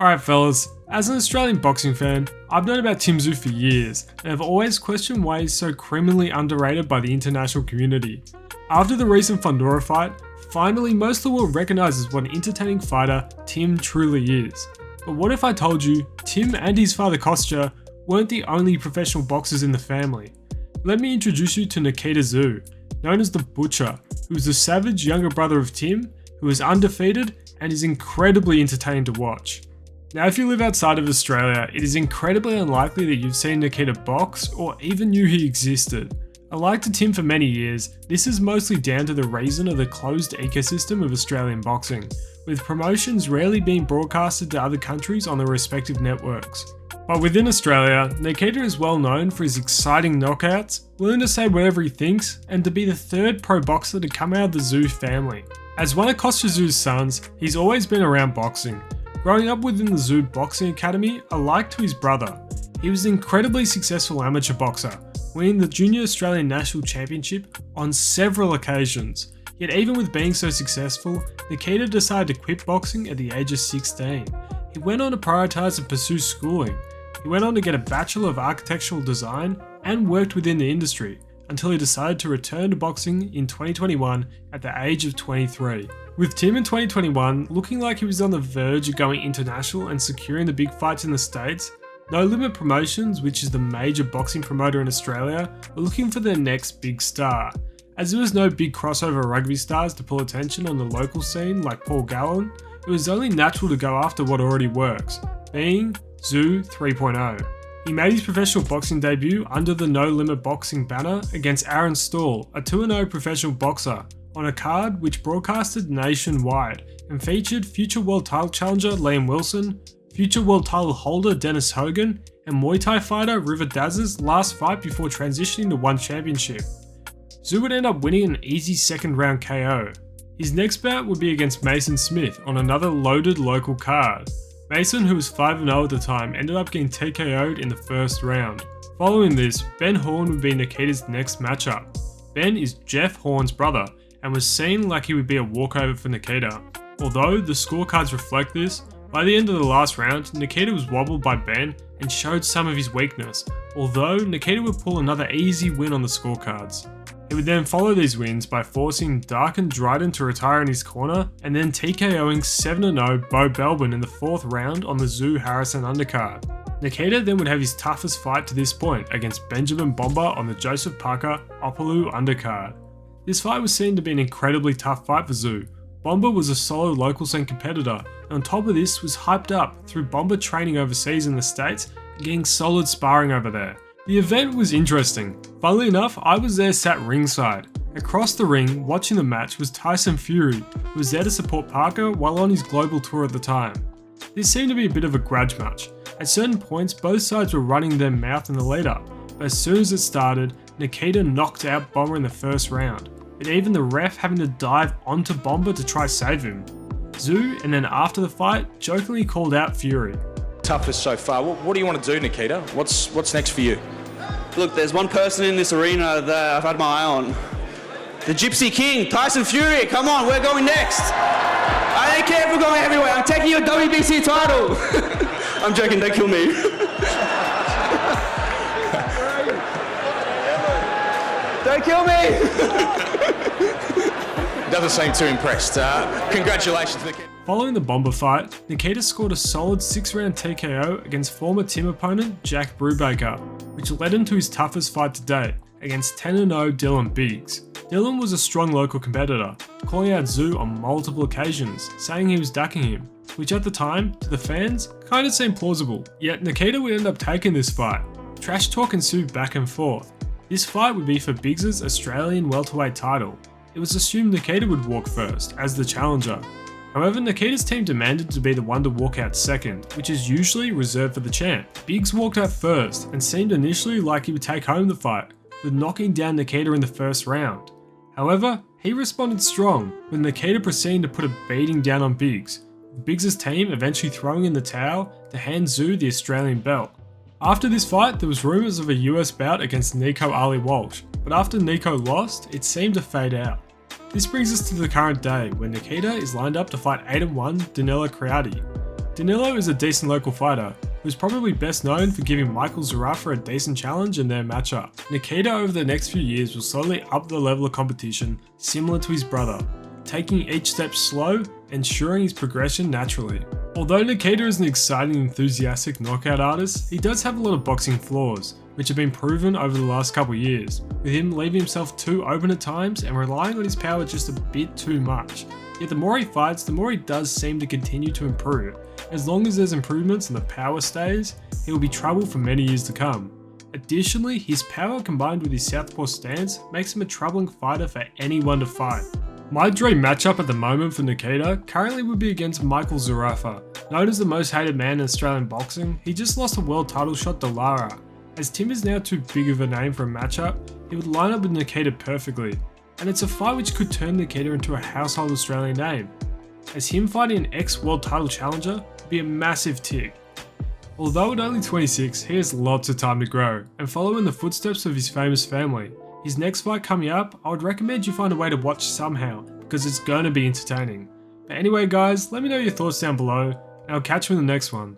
Alright fellas, as an Australian boxing fan, I've known about Tim Tszyu for years, and have always questioned why he's so criminally underrated by the international community. After the recent Fundora fight, finally most of the world recognises what an entertaining fighter Tim truly is. But what if I told you, Tim and his father Kostya weren't the only professional boxers in the family? Let me introduce you to Nikita Tszyu, known as the Butcher, who is the savage younger brother of Tim, who is undefeated and is incredibly entertaining to watch. Now if you live outside of Australia, it is incredibly unlikely that you've seen Nikita box or even knew he existed. Alike to Tim for many years, this is mostly down to the reason of the closed ecosystem of Australian boxing, with promotions rarely being broadcasted to other countries on their respective networks. But within Australia, Nikita is well known for his exciting knockouts, willing to say whatever he thinks, and to be the third pro boxer to come out of the Tszyu family. As one of Kostya Tszyu's sons, he's always been around boxing. Growing up within the Tszyu Boxing Academy, alike to his brother, he was an incredibly successful amateur boxer, winning the Junior Australian National Championship on several occasions. Yet even with being so successful, Nikita decided to quit boxing at the age of 16. He went on to prioritise and pursue schooling. He went on to get a Bachelor of Architectural Design and worked within the industry, until he decided to return to boxing in 2021 at the age of 23. With Tim in 2021 looking like he was on the verge of going international and securing the big fights in the States, No Limit Promotions, which is the major boxing promoter in Australia, are looking for their next big star. As there was no big crossover rugby stars to pull attention on the local scene like Paul Gallen, it was only natural to go after what already works, being Tszyu 3.0. He made his professional boxing debut under the No Limit Boxing banner against Aaron Stall, a 2-0 professional boxer, on a card which broadcasted nationwide and featured future world title challenger Liam Wilson, future world title holder Dennis Hogan, and Muay Thai fighter River Daz's last fight before transitioning to one championship. Tszyu would end up winning an easy second round KO. His next bout would be against Mason Smith on another loaded local card. Mason, who was 5-0 at the time, ended up getting TKO'd in the first round. Following this, Ben Horn would be Nikita's next matchup. Ben is Jeff Horn's brother, and was seen like he would be a walkover for Nikita. Although the scorecards reflect this, by the end of the last round, Nikita was wobbled by Ben and showed some of his weakness, although Nikita would pull another easy win on the scorecards. He would then follow these wins by forcing Dark and Dryden to retire in his corner, and then TKOing 7-0 Bo Belbin in the 4th round on the Tszyu Harrison undercard. Nikita then would have his toughest fight to this point against Benjamin Bomber on the Joseph Parker Opolu undercard. This fight was seen to be an incredibly tough fight for Tszyu. Bomber was a solo local scene competitor, and on top of this was hyped up through Bomber training overseas in the States and getting solid sparring over there. The event was interesting. Funnily enough, I was there sat ringside. Across the ring, watching the match was Tyson Fury, who was there to support Parker while on his global tour at the time. This seemed to be a bit of a grudge match. At certain points, both sides were running their mouth in the lead up, but as soon as it started, Nikita knocked out Bomber in the first round, with even the ref having to dive onto Bomber to try save him. Tszyu, and then after the fight, jokingly called out Fury. Toughest so far. What do you want to do, Nikita? What's next for you? Look, there's one person in this arena that I've had my eye on. The Gypsy King, Tyson Fury. Come on, we're going next. I don't care if we're going everywhere. I'm taking your WBC title. I'm joking, don't kill me. Don't kill me. Doesn't seem too impressed. Congratulations, Nikita. Following the Bomber fight, Nikita scored a solid 6-round TKO against former Tim opponent Jack Brubaker, which led him to his toughest fight to date against 10-0 Dylan Biggs. Dylan was a strong local competitor, calling out Tszyu on multiple occasions, saying he was ducking him, which at the time, to the fans, kinda seemed plausible. Yet Nikita would end up taking this fight. Trash talk ensued back and forth. This fight would be for Biggs' Australian welterweight title. It was assumed Nikita would walk first, as the challenger. However, Nikita's team demanded to be the one to walk out second, which is usually reserved for the champ. Biggs walked out first, and seemed initially like he would take home the fight, with knocking down Nikita in the first round. However, he responded strong, with Nikita proceeding to put a beating down on Biggs, with Biggs' team eventually throwing in the towel to hand Tszyu the Australian belt. After this fight, there was rumours of a US bout against Nico Ali Walsh, but after Nico lost, it seemed to fade out. This brings us to the current day, where Nikita is lined up to fight 8-1 Danilo Criati. Danilo is a decent local fighter, who's probably best known for giving Michael Zarafa a decent challenge in their matchup. Nikita over the next few years will slowly up the level of competition similar to his brother, taking each step slow, ensuring his progression naturally. Although Nikita is an exciting and enthusiastic knockout artist, he does have a lot of boxing flaws, which have been proven over the last couple years, with him leaving himself too open at times and relying on his power just a bit too much. Yet the more he fights, the more he does seem to continue to improve. As long as there's improvements and the power stays, he will be trouble for many years to come. Additionally, his power combined with his southpaw stance makes him a troubling fighter for anyone to fight. My dream matchup at the moment for Nikita currently would be against Michael Zarafa. Known as the most hated man in Australian boxing, he just lost a world title shot to Lara. As Tim is now too big of a name for a matchup, he would line up with Nikita perfectly, and it's a fight which could turn Nikita into a household Australian name, as him fighting an ex-world title challenger would be a massive tick. Although at only 26, he has lots of time to grow and follow in the footsteps of his famous family. His next fight coming up, I would recommend you find a way to watch somehow, because it's going to be entertaining. But anyway guys, let me know your thoughts down below, and I'll catch you in the next one.